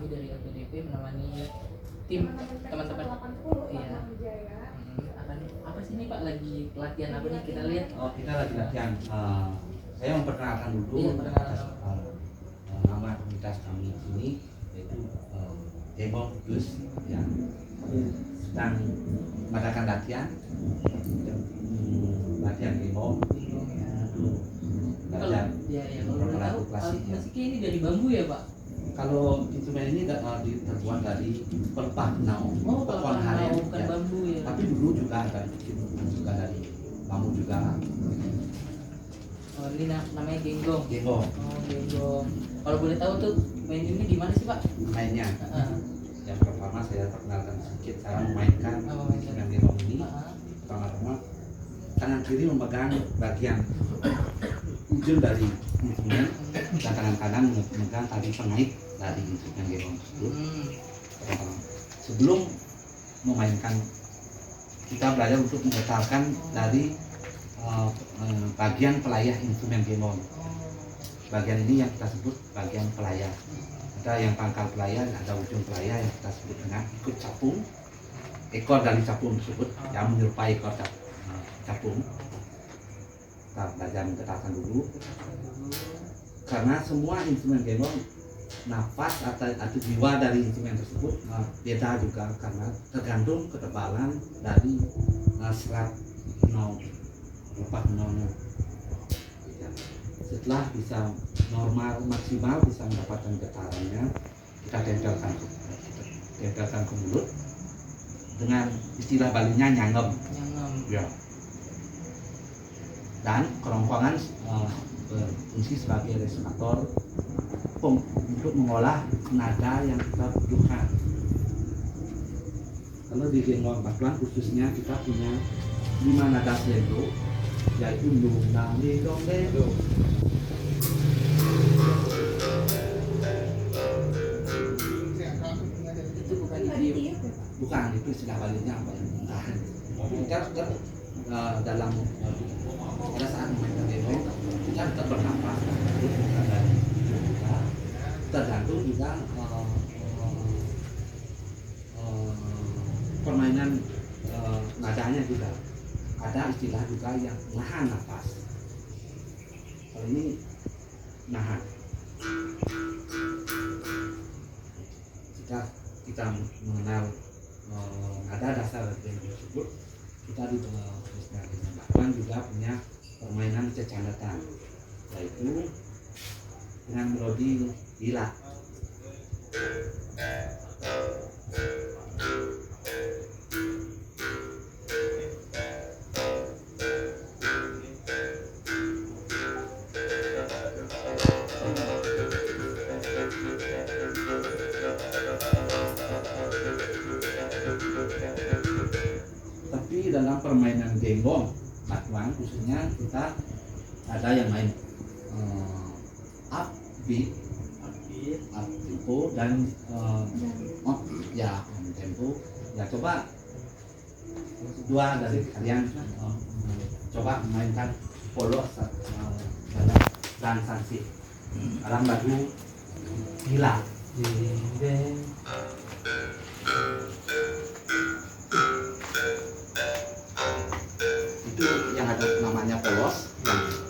kami dari LPDP menemani tim teman-teman. Iya. Akan apa sih ini Pak, lagi latihan apa nih kita lihat? Oh, kita lagi latihan. Saya memperkenalkan dulu nama komunitas kami di sini, yaitu Gembong Kudus yang sedang mengadakan latihan Gembong untuk belajar. Kalau tahu musiknya ini dari bambu ya Pak? Kalau instrumen ini terbuat dari pelepah kenau, pohon aren, bukan ya. Bambu ya. Tapi dulu juga ada juga dari bambu juga. Oh, ini namanya genggong. Genggong. Oh, genggong. Kalau boleh tahu tuh main ini gimana sih Pak? Mainnya. Yang pertama saya perkenalkan sedikit cara memainkan instrumen genggong ini. Pertama-tama tangan kiri memegang bagian ujung dari instrumen, dan tangan kanan memegang tali pengait dari instrumen genggong tersebut. Sebelum memainkan, kita belajar untuk menggetarkan dari bagian pelayah instrumen genggong. Bagian ini yang kita sebut bagian pelayah. Ada yang pangkal pelayah, ada ujung pelayah yang kita sebut dengan ikut capung. Ekor dari capung tersebut yang menyerupai ekor capung. Kita belajar menggetarkan dulu, karena semua instrumen genggong nafas atau jiwa dari instrumen tersebut beda juga, karena tergantung ketebalan dari serat lepas kenaunya. Setelah bisa normal maksimal bisa mendapatkan getarannya, kita tempelkan ke mulut dengan istilah Balinya nyangem. Ya. Dan kerongkongan berfungsi sebagai resonator untuk mengolah nada yang kita butuhkan. Kalau di genggong batuan khususnya kita punya 5 nada slendo, yaitu dung dang di dong de. Itu bukan idiom. Bukan, itu istilah Balinya apa yang kita dalam pada saat memainkan genggong kita tetap bernafas, tergantung juga permainan nadanya juga. Ada istilah juga yang nahan nafas. Kalau ini nahan. Jika kita mengenal ada dasar yang tersebut, kita di bahkan juga punya permainan cecandatan, yaitu dengan melodi gila. Tapi dalam permainan genggong batuan khususnya kita ada yang main upbeat, up tempo dan tempo. Ya, coba dua dari kalian coba mainkan polos dalam transaksi dalam lagu gila. Itu yang ada namanya polos,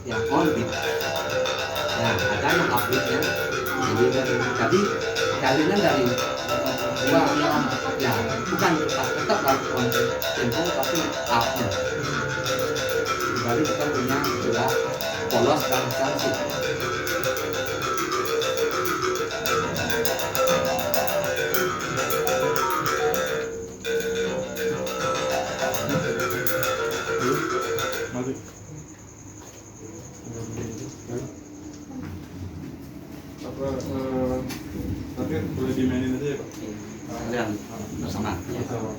yang on beat. Ya, ada yang upbeat ya. Jadi kalian dari dua ya, bukan tetap lakukan tempo tapi upnya. Jadi kita punya juga polos dan transi. Tapi boleh dimainin aja ya Pak? Kalian bersama.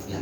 Ya.